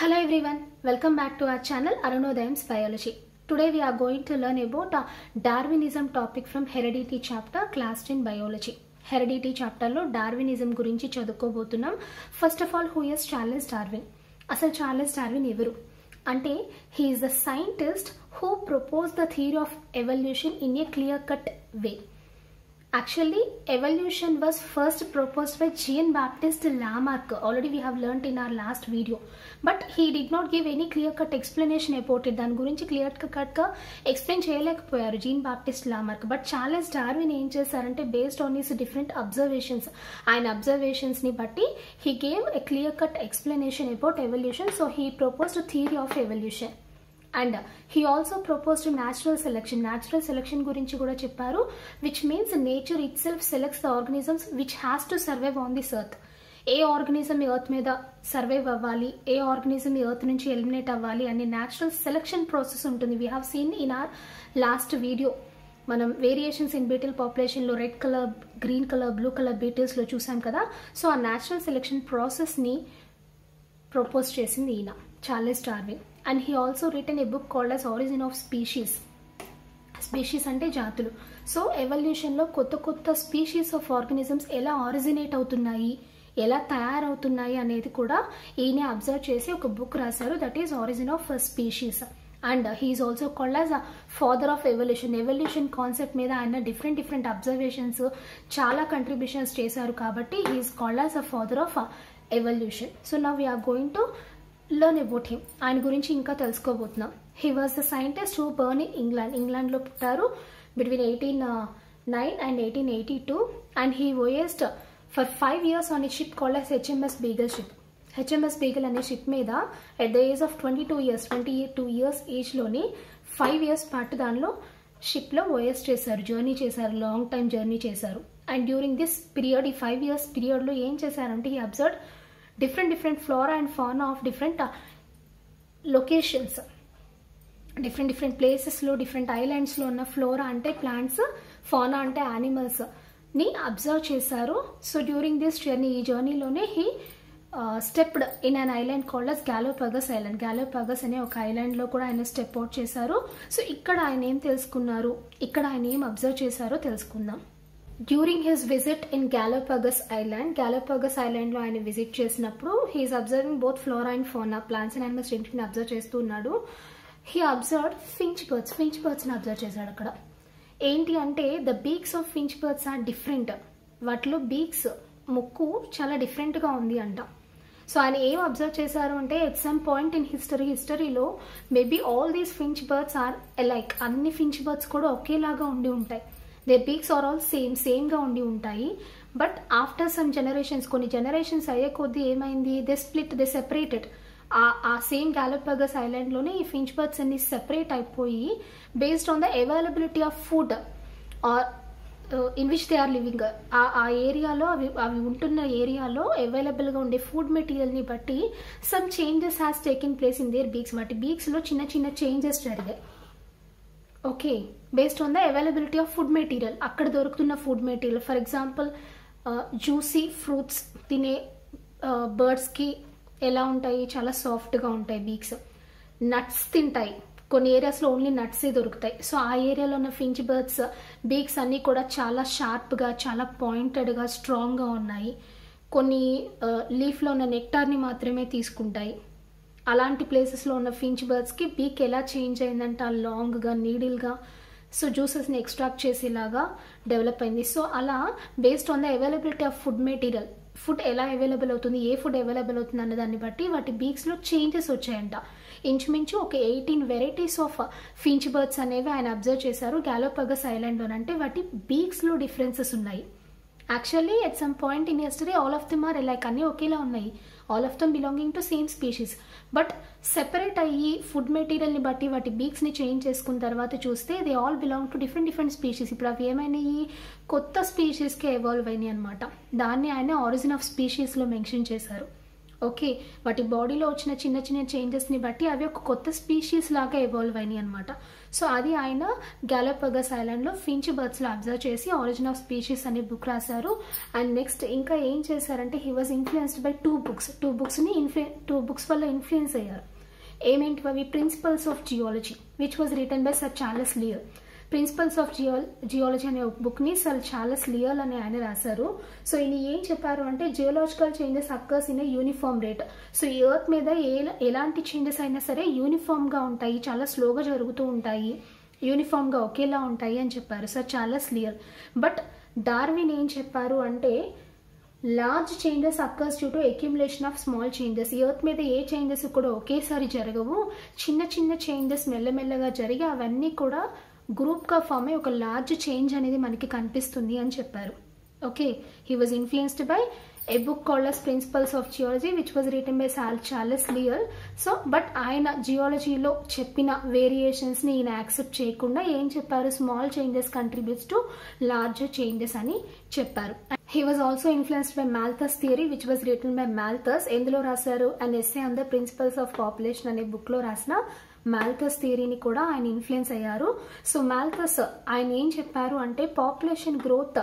Hello everyone, welcome back to our channel Arunodayam's Biology. Today we are going to learn about a Darwinism topic from Heredity chapter class 10 Biology. Heredity chapter lo Darwinism gurinchi chadukobothunam. First of all, who is Charles Darwin? Asal Charles Darwin evaru? Ante he is the scientist who proposed the theory of evolution in a clear-cut way. Actually, evolution was first proposed by Jean-Baptiste Lamarck. Already we have learnt in our last video. But he did not give any clear-cut explanation about it. దాని గురించి clear-cut explain చేయలేకపోయారు Jean-Baptiste Lamarck. But Charles Darwin ఏం చేశారంటే based on his different observations, ఆయన observations ని బట్టి he gave a clear-cut explanation about evolution. So he proposed a theory of evolution. And he also proposed natural selection. Natural selection gurinchi kuda chepparu, which means nature itself selects the organisms which has to survive on this earth. ఏ organism earth మీద survive అవ్వాలి, ఏ organism earth నుంచి eliminate అవ్వాలి అనే natural selection process ఉంటుంది. We have seen in our last video. మనం variations in beetle పాపులేషన్లో red colour, green colour, blue colour బీటిల్స్లో చూసాం కదా. సో ఆ న్యాచురల్ సెలెక్షన్ ప్రాసెస్ని ప్రపోజ్ చేసింది ఈయన Charles Darwin. And he also written a book called as origin of species. Species అంటే జాతులు. సో ఎవల్యూషన్లో కొత్త కొత్త స్పీషీస్ ఆఫ్ ఆర్గనిజమ్స్ ఎలా ఆరిజినేట్ అవుతున్నాయి, ఎలా తయారవుతున్నాయి అనేది కూడా ఈయన అబ్జర్వ్ చేసి ఒక బుక్ రాశారు, that is origin of species. And he is also called as a father of evolution. Evolution concept మీద ఆయన డిఫరెంట్ అబ్జర్వేషన్స్, చాలా కంట్రిబ్యూషన్స్ చేశారు కాబట్టి he is called as a father of evolution. So now we're going to learn about him. ఆయన గురించి ఇంకా తెలుసుకోబోతున్నాం. He was the scientist who born in England. ఇంగ్లాండ్లో పుట్టారు between 1809 and 1882. And he voyaged for 5 years on a ship called as HMS Beagle ship. HMS Beagle అనే ship మీద at the age of 22 years age లోని 5 years పాటు దానిలో ship లో వోయేజ్ చేశారు, journey చేశారు, లాంగ్ టైమ్ జర్నీ చేశారు. అండ్ డ్యూరింగ్ దిస్ పీరియడ్, ఈ 5 years పీరియడ్ లో ఏం చేశారంటే he observed different flora and fauna of different locations. Different ప్లేసెస్లో, డిఫరెంట్ ఐలాండ్స్లో ఉన్న ఫ్లోరా అంటే ప్లాంట్స్, ఫానా అంటే యానిమల్స్ ని అబ్జర్వ్ చేశారు. సో డ్యూరింగ్ దిస్ జర్నీ, ఈ జర్నీలోనే he stepped in an island called as Galapagos island. Galapagos అనే ఒక ఐలాండ్లో కూడా ఆయన స్టెప్ అవుట్ చేశారు. సో ఇక్కడ ఆయన ఏం తెలుసుకున్నారు, ఇక్కడ ఆయన ఏం అబ్జర్వ్ చేశారో తెలుసుకుందాం. During his visit in Galapagos ఐలాండ్లో ఆయన విజిట్ చేసినప్పుడు he is observing both flora and fauna, plants and animals రెండింటిని అబ్జర్వ్ చేస్తూ ఉన్నాడు. హీ అబ్జర్వ్డ్ ఫించ్ బర్డ్స్ని అబ్జర్వ్ చేశాడు. అక్కడ ఏంటి అంటే the beaks of finch birds are different. వాటిలో బీక్స్, ముక్కు చాలా డిఫరెంట్గా ఉంది అంట. సో ఆయన ఏం అబ్జర్వ్ చేశారు అంటే ఎట్ సమ్ పాయింట్ ఇన్ హిస్టరీలో maybe all these finch birds are alike. అన్ని ఫించ్ బర్డ్స్ కూడా ఒకేలాగా ఉండి ఉంటాయి. దే బీక్స్ ఆర్ ఆల్ సేమ్గా ఉండి ఉంటాయి. బట్ ఆఫ్టర్ సమ్ జనరేషన్స్, కొన్ని జనరేషన్స్ అయ్యే కొద్దీ ఏమైంది, దే సెపరేటెడ్. ఆ సేమ్ గ్యాలోపగస్ ఐలాండ్లోనే ఈ ఫించ్ బర్డ్స్ అన్ని సెపరేట్ అయిపోయి based on the availability of food or in which they are living. ఆ ఏరియాలో అవి ఉంటున్న ఏరియాలో అవైలబుల్గా ఉండే ఫుడ్ మెటీరియల్ని బట్టి some changes has taken place in their beaks. వాటి బీక్స్లో చిన్న చేంజెస్ జరిగాయి. Okay, based on the availability of food material, అక్కడ దొరుకుతున్న food material. For example juicy fruits తినే బర్డ్స్కి ఎలా ఉంటాయి, చాలా సాఫ్ట్గా ఉంటాయి బీక్స్. నట్స్ తింటాయి, కొన్ని ఏరియాస్లో ఓన్లీ నట్సే దొరుకుతాయి. సో ఆ ఏరియాలో ఉన్న ఫించ్ బర్డ్స్ బీక్స్ అన్నీ కూడా చాలా షార్ప్గా, చాలా పాయింటెడ్గా, స్ట్రాంగ్గా ఉన్నాయి. కొన్ని లీఫ్లో ఉన్న నెక్టార్ని మాత్రమే తీసుకుంటాయి. అలాంటి ప్లేసెస్లో ఉన్న ఫించ్ బర్డ్స్కి బీక్ ఎలా చేంజ్ అయిందంటే లాంగ్గా, నీడిల్గా, సో జ్యూసెస్ని ఎక్స్ట్రాక్ట్ చేసేలాగా డెవలప్ అయింది. సో అలా based on the availability of food material, food ఎలా అవైలబుల్ అవుతుంది, ఏ ఫుడ్ అవైలబుల్ అవుతుంది అన్న దాన్ని బట్టి వాటి బీక్స్లో చేంజెస్ వచ్చాయంట. ఇంచుమించు ఒక 18 వెరైటీస్ ఆఫ్ ఫించ్ బర్డ్స్ అనేవి ఆయన అబ్జర్వ్ చేశారు గ్యాలోపగస్ ఐలాండ్లో. అంటే వాటి బీక్స్లో డిఫరెన్సెస్ ఉన్నాయి. Actually at some point in history all of them are like, అన్నీ ఒకేలా ఉన్నాయి, all of them belonging to same species. But separate అయ్యి ఫుడ్ మెటీరియల్ని బట్టి వాటి బీక్స్ని చేంజ్ చేసుకున్న తర్వాత చూస్తే they all belong to different species. ఇప్పుడు అవి ఏమైనాయి, కొత్త స్పీషీస్కి ఎవాల్వ్ అయినాయి అనమాట. దాన్ని ఆయన ఆరిజిన్ ఆఫ్ స్పీషీస్లో మెన్షన్ చేశారు. ఓకే, వాటి బాడీలో వచ్చిన చిన్న చిన్న చేంజెస్ని బట్టి అవి ఒక కొత్త స్పీషీస్ లాగా ఎవాల్వ్ అయినాయి అనమాట. సో అది ఆయన గ్యాలపగస్ ఐలాండ్లో ఫించ్ బర్డ్స్లో అబ్జర్వ్ చేసి ఆరిజిన్ ఆఫ్ స్పీషీస్ అనే బుక్ రాశారు. అండ్ నెక్స్ట్ ఇంకా ఏం చేశారంటే he was influenced by two books వల్ల ఇన్ఫ్లుయెన్స్ అయ్యారు. ఏమేంటివి అవి? Principles of geology which was written by sir Charles Lyell. Principles of geology అనే ఒక బుక్ని సర్ చార్లెస్ లియర్ అని ఆయన రాశారు. సో ఈయన ఏం చెప్పారు అంటే geological changes occurs in a uniform rate. So ఈ ఎర్త్ మీద ఎలాంటి చేంజెస్ అయినా సరే యూనిఫామ్గా ఉంటాయి, చాలా స్లోగా జరుగుతూ ఉంటాయి, యూనిఫామ్గా ఒకేలా ఉంటాయి అని చెప్పారు sir Charles Lear. But Darwin ఏం చెప్పారు అంటే large changes occurs due to accumulation of small changes. ఈ ఎర్త్ మీద ఏ చేంజెస్ కూడా ఒకేసారి జరగవు, చిన్న చిన్న చేంజెస్ మెల్లమెల్లగా జరిగి అవన్నీ కూడా గ్రూప్గా ఫామ్ అయ్యి ఒక లార్జ్ చేంజ్ అనేది మనకి కనిపిస్తుంది అని చెప్పారు. Okay, he was influenced by a book called as principles of geology which was written by Charles Lyell. So but ఆయన జియాలజీలో చెప్పిన వేరియేషన్స్ని ఈయన యాక్సెప్ట్ చేయకుండా ఏం చెప్పారు, small changes contributes to larger changes అని చెప్పారు. He was also influenced by Malthus theory which was written by Malthus. ఎందులో రాశారు? an essay on the principles of population అనే బుక్ లో రాసిన మాల్థస్ థియరీని కూడా ఆయన ఇన్ఫ్లుయెన్స్ అయ్యారు. సో మాల్థస్ ఆయన ఏం చెప్పారు అంటే population growth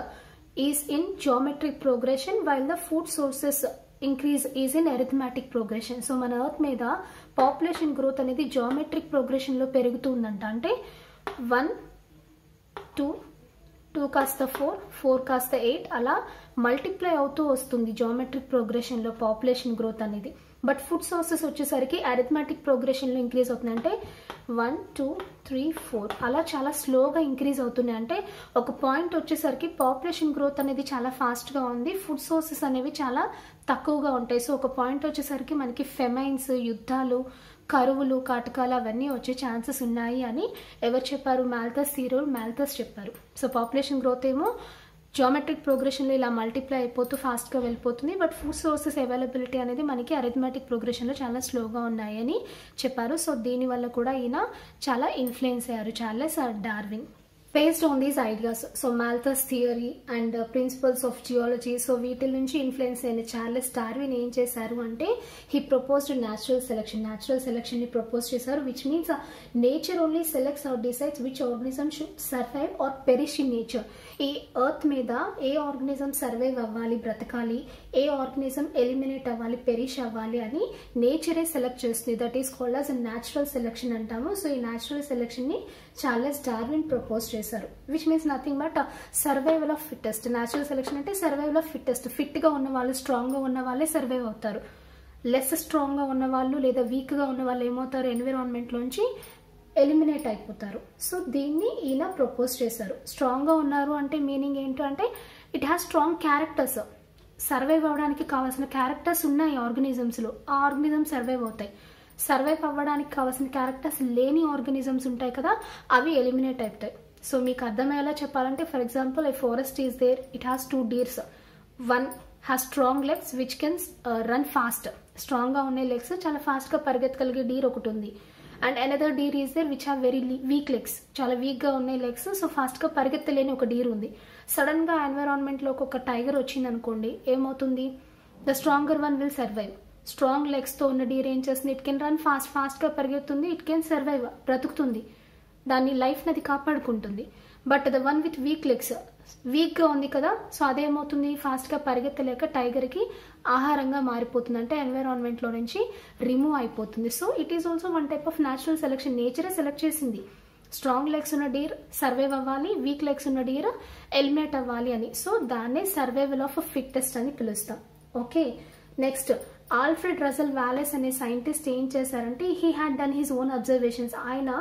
is in geometric progression while the food sources increase is in arithmetic progression. So మన ఎర్త్ మీద పాపులేషన్ గ్రోత్ అనేది జియోమెట్రిక్ ప్రోగ్రెషన్లో పెరుగుతుందంట. అంటే 1, 2 కాస్త 4 కాస్త 8 అలా మల్టిప్లై అవుతూ వస్తుంది జియోమెట్రిక్ ప్రోగ్రెషన్లో పాపులేషన్ గ్రోత్ అనేది. బట్ ఫుడ్ సోర్సెస్ వచ్చేసరికి అరిథమెటిక్ ప్రోగ్రెషన్లో ఇంక్రీజ్ అవుతుంది. అంటే 1, 2, 3, 4 అలా చాలా స్లోగా ఇంక్రీజ్ అవుతున్నాయి. అంటే ఒక పాయింట్ వచ్చేసరికి పాపులేషన్ గ్రోత్ అనేది చాలా ఫాస్ట్గా ఉంది, ఫుడ్ సోర్సెస్ అనేవి చాలా తక్కువగా ఉంటాయి. సో ఒక పాయింట్ వచ్చేసరికి మనకి ఫెమైన్స్, యుద్ధాలు, కరువులు, కాటకాలు అవన్నీ వచ్చే ఛాన్సెస్ ఉన్నాయి అని ఎవరు చెప్పారు? మాల్థస్ చెప్పారు. సో పాపులేషన్ గ్రోత్ ఏమో జియోమెట్రిక్ ప్రోగ్రెషన్లో ఇలా మల్టిప్లై అయిపోతూ ఫాస్ట్గా వెళ్ళిపోతుంది, బట్ ఫుడ్ సోర్సెస్ అవైలబిలిటీ అనేది మనకి అరిథమెటిక్ ప్రోగ్రెషన్లో చాలా స్లోగా ఉన్నాయని చెప్పారు. సో దీనివల్ల కూడా ఈయన చాలా ఇన్ఫ్లుయెన్స్ అయ్యారు Charles Darwin. Based on these ideas, so Malthus theory and principles of geology, so వీటి నుంచి ఇన్ఫ్లుయెన్స్ అయిన చార్లెస్ డార్విన్ ఏం చేశారు అంటే he proposed natural selection ని ప్రపోజ్ చేశారు, which means nature only selects or decides which organism should survive or perish in nature. ఈ earth మీద ఏ ఆర్గనిజం సర్వైవ్ అవ్వాలి, బ్రతకాలి, ఏ ఆర్గనిజం ఎలిమినేట్ అవ్వాలి, పెరిష్ అవ్వాలి అని నేచరే సెలెక్ట్ చేస్తుంది. That is called as natural selection అంటాము. సో ఈ న్యాచురల్ సెలెక్షన్ ని చార్లెస్ డార్విన్ ప్రపోజ్ చేశారు, which means nothing but survival of fittest. Natural selection అంటే సర్వైవల్ ఆఫ్ ఫిట్టెస్ట్. ఫిట్గా ఉన్న వాళ్ళు, స్ట్రాంగ్గా ఉన్న వాళ్ళే సర్వైవ్ అవుతారు. లెస్ స్ట్రాంగ్గా ఉన్న వాళ్ళు లేదా వీక్గా ఉన్న వాళ్ళు ఏమవుతారు? ఎన్విరాన్మెంట్లోంచి ఎలిమినేట్ అయిపోతారు. సో దీన్ని ఈయన ప్రపోజ్ చేశారు. స్ట్రాంగ్గా ఉన్నారు అంటే మీనింగ్ ఏంటంటే it has strong characters. Survive అవ్వడానికి కావాల్సిన క్యారెక్టర్స్ ఉన్నాయి ఆర్గనిజమ్స్లో, ఆ ఆర్గనిజమ్స్ సర్వైవ్ అవుతాయి. సర్వైవ్ అవ్వడానికి కావాల్సిన క్యారెక్టర్స్ లేని ఆర్గనిజమ్స్ ఉంటాయి కదా, అవి ఎలిమినేట్ అవుతాయి. సో మీకు అర్థమయ్యేలా చెప్పాలంటే for example a forest is there, it has 2 deers. One has strong legs which can run fast. స్ట్రాంగ్గా ఉండే లెగ్స్, చాలా ఫాస్ట్గా పరిగెత్తగలిగే డీర్ ఒకటి ఉంది. And another deer is there which have very weak legs. చాలా వీక్గా ఉన్నాయి లెగ్స్, సో ఫాస్ట్గా పరిగెత్తలేని ఒక డీర్ ఉంది. సడన్గా ఎన్విరాన్మెంట్లోకి ఒక టైగర్ వచ్చింది అనుకోండి, ఏమవుతుంది? The stronger one will survive. Strong లెగ్స్తో ఉన్న డీర్ ఏం చేస్తుంది? ఇట్ కెన్ రన్ ఫాస్ట్గా పరిగెత్తుంది, ఇట్ కెన్ సర్వైవ్, బ్రతుకుతుంది, దాని లైఫ్ని అది కాపాడుకుంటుంది. But the one with weak legs, వీక్గా ఉంది కదా, సో అదేమవుతుంది? ఫాస్ట్గా పరిగెత్తలేక టైగర్కి ఆహారంగా మారిపోతుంది, అంటే ఎన్విరాన్మెంట్లో నుంచి రిమూవ్ అయిపోతుంది. So it is also one type of natural selection. నేచరే సెలెక్ట్ చేసింది స్ట్రాంగ్ లెగ్స్ ఉన్న డీర్ సర్వైవ్ అవ్వాలి, వీక్ లెగ్స్ ఉన్న డీర్ ఎలిమినేట్ అవ్వాలి అని. సో దాన్నే సర్వైవల్ ఆఫ్ ఫిట్టెస్ట్ అని పిలుస్తాం. Okay, next Alfred Russel Wallace అనే సైంటిస్ట్ ఏం చేశారంటే he had done his own observations. ఆయన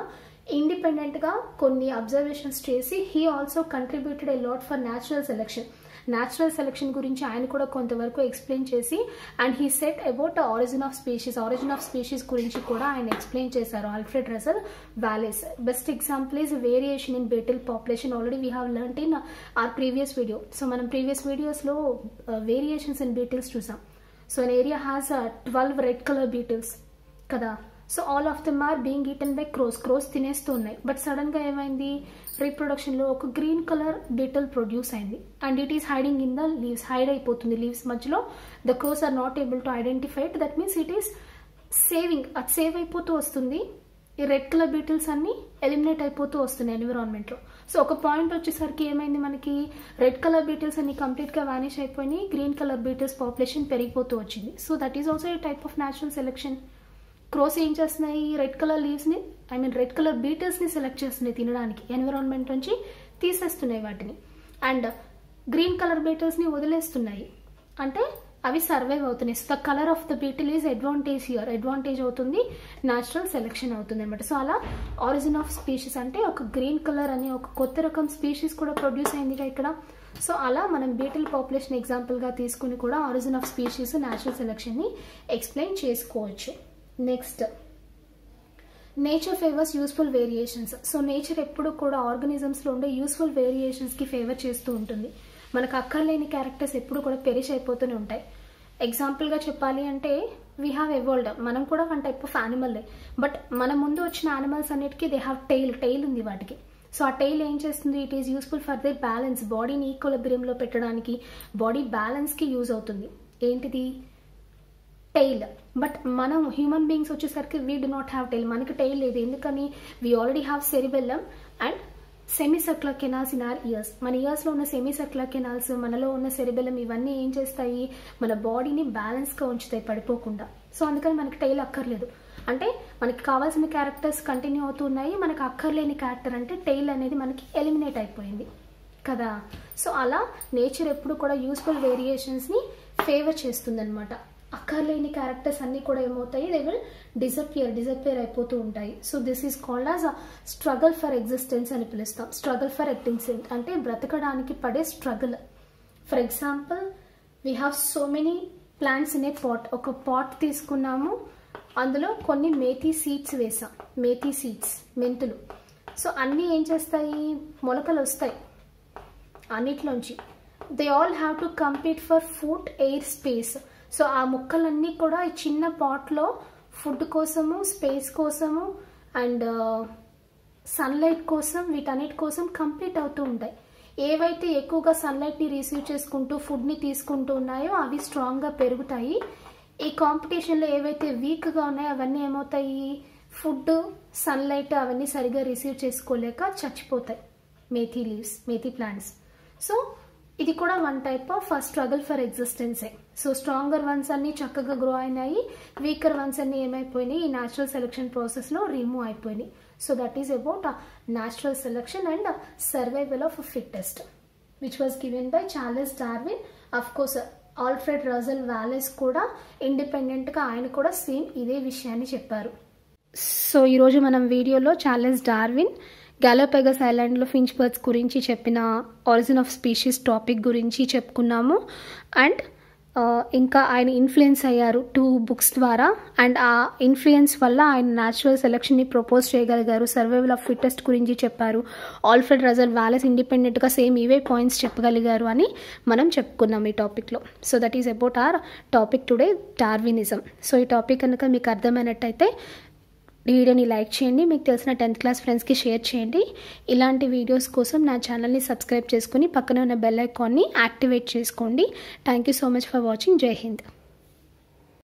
ఇండిపెండెంట్గా కొన్ని అబ్జర్వేషన్స్ చేసి he also contributed a lot for natural selection. Natural selection గురించి ఆయన కూడా కొంతవరకు ఎక్స్ప్లెయిన్ చేసి and he set about origin of species గురించి కూడా ఆయన ఎక్స్ప్లెయిన్ చేశారు Alfred Russel Wallace. Best example is variation in beetle population. Already we have learned in our previous video. So మనం ప్రీవియస్ వీడియోస్లో వేరియేషన్స్ ఇన్ బీటిల్స్ చూసాం. So an area has 12 red colour beetles కదా, so all of them are being eaten by crows తినేస్తూ ఉన్నాయి. But సడన్గా ఏమైంది, రీప్రొడక్షన్లో ఒక గ్రీన్ కలర్ బీటల్ ప్రొడ్యూస్ అయింది and it is hiding in the leaves. Hide అయిపోతుంది లీవ్స్ మధ్యలో. The crows are not able to identify it. That means it is saving. అది సేవ్ అయిపోతూ వస్తుంది. ఈ రెడ్ కలర్ బీటిల్స్ అన్ని ఎలిమినేట్ అయిపోతూ వస్తున్నాయి ఎన్విరాన్మెంట్లో. సో ఒక పాయింట్ వచ్చేసరికి ఏమైంది, మనకి రెడ్ కలర్ బీటిల్స్ అన్ని కంప్లీట్గా వానిష్ అయిపోయి గ్రీన్ కలర్ బీటిల్స్ పాపులేషన్ పెరిగిపోతూ వచ్చింది. So that is also a type of natural selection. Crows ఏం చేస్తున్నాయి, రెడ్ కలర్ లీవ్స్ని రెడ్ కలర్ బీటిల్స్ని సెలెక్ట్ చేస్తున్నాయి తినడానికి, ఎన్విరాన్మెంట్ నుంచి తీసేస్తున్నాయి వాటిని. అండ్ గ్రీన్ కలర్ బీటిల్స్ని వదిలేస్తున్నాయి, అంటే అవి సర్వైవ్ అవుతున్నాయి. So the colour of the beetle is advantage here. Advantage అవుతుంది, న్యాచురల్ సెలెక్షన్ అవుతుంది అనమాట. సో అలా ఆరిజిన్ ఆఫ్ స్పీషీస్ అంటే ఒక గ్రీన్ కలర్ అనే ఒక కొత్త రకం స్పీషీస్ కూడా ప్రొడ్యూస్ అయిందిగా ఇక్కడ. సో అలా మనం బీటిల్ పాపులేషన్ ఎగ్జాంపుల్గా తీసుకుని కూడా ఆరిజిన్ ఆఫ్ స్పీషీస్ న్యాచురల్ సెలెక్షన్ని ఎక్స్ప్లెయిన్ చేసుకోవచ్చు. Next, nature favours useful variations. So nature ఎప్పుడు కూడా ఆర్గానిజమ్స్లో ఉండే యూస్ఫుల్ వేరియేషన్స్కి ఫేవర్ చేస్తూ ఉంటుంది. మనకు అక్కర్లేని క్యారెక్టర్స్ ఎప్పుడు కూడా పెరిష్ అయిపోతూనే ఉంటాయి. ఎగ్జాంపుల్గా చెప్పాలి అంటే వీ హ్యావ్ ఎవాల్వ్డ్. మనం కూడా వన్ టైప్ ఆఫ్ యానిమల్లే. బట్ మన ముందు వచ్చిన యానిమల్స్ అన్నిటికీ దే హ్యావ్ టెయిల్ ఉంది వాటికి. సో ఆ టెయిల్ ఏం చేస్తుంది, it is useful for their balance. బాడీని ఈక్విలిబ్రియంలో పెట్టడానికి, బాడీ బ్యాలెన్స్కి యూజ్ అవుతుంది. ఏంటిది, టెయిల్. బట్ మనం హ్యూమన్ బీయింగ్స్ వచ్చేసరికి we do not have tail. మనకి టెయిల్ లేదు. ఎందుకని, we already have cerebellum and semicircular canals in our ears. మన ఇయర్స్లో ఉన్న సెమీసర్క్యులర్ కెనాల్స్, మనలో ఉన్న సెరిబెల్లం, ఇవన్నీ ఏం చేస్తాయి, మన బాడీని బ్యాలెన్స్గా ఉంచుతాయి పడిపోకుండా. సో అందుకని మనకి టెయిల్ అక్కర్లేదు. అంటే మనకి కావాల్సిన క్యారెక్టర్స్ కంటిన్యూ అవుతున్నాయి, మనకు అక్కర్లేని క్యారెక్టర్ అంటే టెయిల్ అనేది మనకి ఎలిమినేట్ అయిపోయింది కదా. సో అలా నేచర్ ఎప్పుడు కూడా యూస్ఫుల్ వేరియేషన్స్ని ఫేవర్ చేస్తుంది అనమాట. అక్కర్లేని క్యారెక్టర్స్ అన్నీ కూడా ఏమవుతాయి, దే విల్ డిసపియర్ అయిపోతూ ఉంటాయి. So this is called as struggle for existence అని పిలుస్తాం. స్ట్రగల్ ఫర్ ఎగ్జిస్టెన్స్ అంటే బ్రతకడానికి పడే struggle. For example, we have so many plants in a pot. ఒక పాట్ తీసుకున్నాము, అందులో కొన్ని మేథీ సీడ్స్ వేసాం. మేథీ సీడ్స్, మెంతులు. సో అన్నీ ఏం చేస్తాయి, మొలకలు వస్తాయి అన్నిట్లోంచి. They all have to compete for food, air, space. So ఆ మొక్కలన్నీ కూడా ఈ చిన్న పాట్లో ఫుడ్ కోసము, స్పేస్ కోసము అండ్ సన్లైట్ కోసం, వీటన్నిటి కోసం కంపీట్ అవుతూ ఉంటాయి. ఏవైతే ఎక్కువగా సన్లైట్ని రిసీవ్ చేసుకుంటూ ఫుడ్ని తీసుకుంటూ ఉన్నాయో అవి స్ట్రాంగ్గా పెరుగుతాయి. ఈ కాంపిటీషన్లో ఏవైతే వీక్గా ఉన్నాయో అవన్నీ ఏమవుతాయి, ఫుడ్, సన్లైట్ అవన్నీ సరిగా రిసీవ్ చేసుకోలేక చచ్చిపోతాయి. Methi leaves, methi plants. So ఇది కూడా one type of struggle for ఎగ్జిస్టెన్సే. సో స్ట్రాంగర్ వన్స్ అన్ని చక్కగా గ్రో అయినాయి, వీకర్ వన్స్ అన్ని ఏమైపోయినాయి, ఈ న్యాచురల్ సెలెక్షన్ ప్రాసెస్లో రిమూవ్ అయిపోయినాయి. So that is about natural selection and survival of fittest, which was given by Charles Darwin. Of course Alfred Russel Wallace కూడా ఇండిపెండెంట్గా ఆయన కూడా సేమ్ ఇదే విషయాన్ని చెప్పారు. సో ఈరోజు మనం వీడియోలో చార్లెస్ డార్విన్ గ్యాలోపగస్ ఐలాండ్లో ఫించ్ బర్డ్స్ గురించి చెప్పిన ఆరిజిన్ ఆఫ్ స్పీషీస్ టాపిక్ గురించి చెప్పుకున్నాము. అండ్ ఇంకా ఆయన ఇన్ఫ్లుయెన్స్ అయ్యారు 2 books ద్వారా. అండ్ ఆ ఇన్ఫ్లుయెన్స్ వల్ల ఆయన న్యాచురల్ సెలెక్షన్ని ప్రపోజ్ చేయగలిగారు. సర్వైవల్ ఆఫ్ ఫిట్టెస్ట్ గురించి చెప్పారు. ఆల్ఫ్రెడ్ రసెల్ వాలెస్ ఇండిపెండెంట్గా సేమ్ ఇవే పాయింట్స్ చెప్పగలిగారు అని మనం చెప్పుకున్నాం ఈ టాపిక్లో. So that is about our topic today, Darwinism. So ఈ టాపిక్ కనుక మీకు అర్థమైనట్టయితే వీడియోని లైక్ చేయండి, మీకు తెలిసిన 10th క్లాస్ ఫ్రెండ్స్కి షేర్ చేయండి. ఇలాంటి వీడియోస్ కోసం నా ఛానల్ని సబ్స్క్రైబ్ చేసుకుని పక్కనే ఉన్న బెల్ ఐకాన్ని యాక్టివేట్ చేసుకోండి. Thank you so much for watching. జై హింద్.